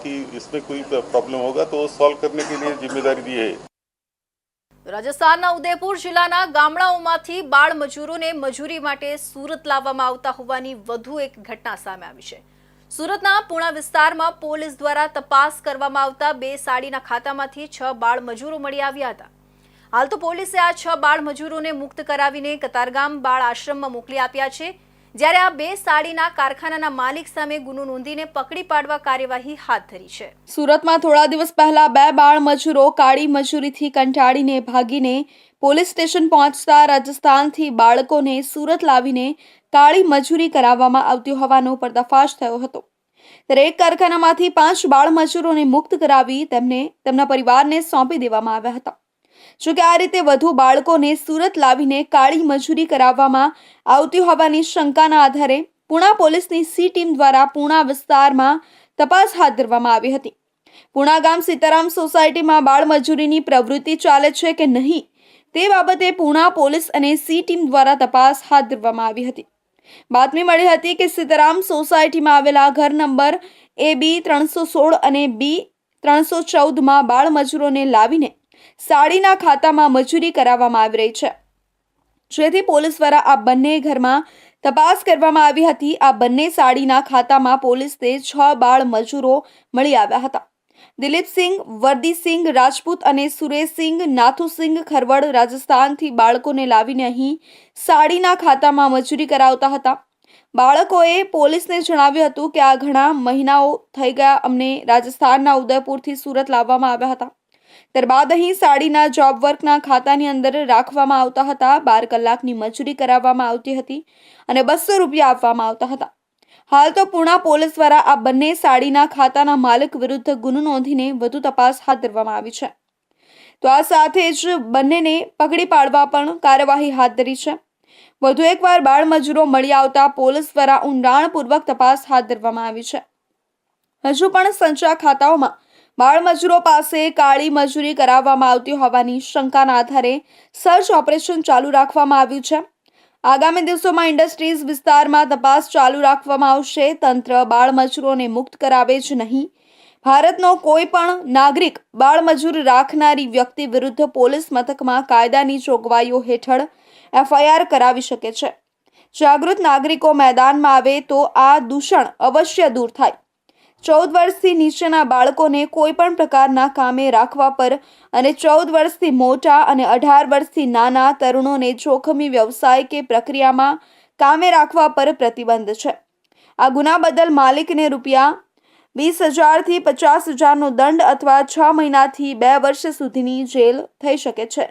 बाकी इसमें कोई प्रॉब्लम होगा तो सॉल्व करने के लिए जिम्मेदारी दी है। રાજસ્થાનના ઉદયપુર જિલ્લાના ગામડાઓમાંથી બાળ મજૂરોને મજૂરી માટે સુરત લાવવામાં આવતા હોવાની વધુ એક ઘટના સામે આવી છે। સુરતના પૂણા વિસ્તારમાં પોલીસ દ્વારા તપાસ કરવામાં આવતા બે સાડીના ખાતામાંથી 6 બાળ મજૂરો મળી આવ્યા હતા। હાલ તો પોલીસે આ 6 બાળ મજૂરોને મુક્ત કરાવીને કતારગામ બાળ આશ્રમમાં મોકલી આપ્યા છે, જ્યારે આ બે સાડીના કારખાનાના માલિક સામે ગુનો નોંધીને પકડી પાડવા કાર્યવાહી હાથ ધરી છે। સુરતમાં થોડા દિવસ પહેલા બે બાળ મજૂરો કાળી મજૂરીથી કંટાળીને ભાગીને પોલીસ સ્ટેશન પહોંચતા રાજસ્થાનથી બાળકોને સુરત લાવીને કાળી મજૂરી કરાવવામાં આવતી હોવાનો પર્દાફાશ થયો હતો। ત્યારે એક કારખાનામાંથી 5 બાળ મજૂરોને મુક્ત કરાવી તેમને તેમના પરિવારને સોંપી દેવામાં આવ્યા હતા। જો કે આ રીતે વધુ બાળકોને સુરત લાવીને કાળી મજૂરી કરાવવામાં આવતી હોવાની શંકાના આધારે પૂણા પોલીસની સી ટીમ દ્વારા પૂણા વિસ્તારમાં તપાસ હાથ ધરવામાં આવી હતી। પૂણા ગામ સીતારામ સોસાયટીમાં બાળ મજૂરીની પ્રવૃત્તિ ચાલે છે કે નહીં તે બાબતે પૂણા પોલીસ અને સી ટીમ દ્વારા તપાસ હાથ ધરવામાં આવી હતી। બાતમી મળી હતી કે સીતારામ સોસાયટીમાં આવેલા ઘર નંબર AB 316 અને B 314માં બાળ મજૂરોને લાવીને સાડીના ખાતામાં મજૂરી કરાવવામાં આવી રહી છે, જેથી પોલીસ દ્વારા આ બંને ઘરમાં તપાસ કરવામાં આવી હતી। આ બંને સાડીના ખાતામાં પોલીસને 6 બાળ મજૂરો મળી આવ્યા હતા। દિલીપસિંહ વર્દીસિંહ રાજપૂત અને સુરેશસિંહ નાથુસિંહ ખરવડ રાજસ્થાનથી બાળકોને લાવીને અહીં સાડીના ખાતામાં મજૂરી કરાવતા હતા। બાળકોએ પોલીસને જણાવ્યું હતું કે આ ઘણા મહિનાઓ થઈ ગયા, અમને રાજસ્થાનના ઉદયપુરથી સુરત લાવવામાં આવ્યા હતા। ત્યારબાદ અહીં સાડીના જોબ વર્કના ખાતાની અંદર રાખવામાં આવતા હતા। 12 કલાકની મજૂરી કરાવવામાં આવતી હતી અને 200 રૂપિયા આપવામાં આવતા હતા। હાલ તો પૂણા પોલીસ દ્વારા આ બંને સાડીના ખાતાના માલિક વિરુદ્ધ ગુનો નોંધીને વધુ તપાસ હાથ ધરવામાં આવી છે। તો આ સાથે જ બંનેને પકડી પાડવા પણ કાર્યવાહી હાથ ધરી છે। વધુ એકવાર બાળ મજૂરો મળી આવતા પોલીસ દ્વારા ઊંડાણપૂર્વક તપાસ હાથ ધરવામાં આવી છે। હજુ પણ સંચા ખાતાઓમાં બાળ મજૂરો પાસે કાળી મજૂરી કરાવવામાં આવતી હોવાની શંકાના આધારે સર્ચ ઓપરેશન ચાલુ રાખવામાં આવ્યું છે। આગામી દિવસોમાં ઇન્ડસ્ટ્રીઝ વિસ્તારમાં તપાસ ચાલુ રાખવામાં આવશે। તંત્ર બાળ મજૂરોને મુક્ત કરાવે જ નહીં, ભારતનો કોઈ પણ નાગરિક બાળ મજૂર રાખનારી વ્યક્તિ વિરુદ્ધ પોલીસ મથકમાં કાયદાની જોગવાઈઓ હેઠળ FIR કરાવી શકે છે। જાગૃત નાગરિકો મેદાનમાં આવે તો આ દૂષણ અવશ્ય દૂર થાય। 14 વર્ષથી નીચેના બાળકોને કોઈ પણ પ્રકારના કામે રાખવા પર અને 14 વર્ષથી મોટા અને 18 વર્ષથી નાના તરુણોને જોખમી વ્યવસાય કે પ્રક્રિયામાં કામે રાખવા પર પ્રતિબંધ છે। આ ગુના બદલ માલિકને રૂપિયા 20,000 થી 50,000નો દંડ અથવા 6 મહિનાથી 2 વર્ષ સુધીની જેલ થઈ શકે છે।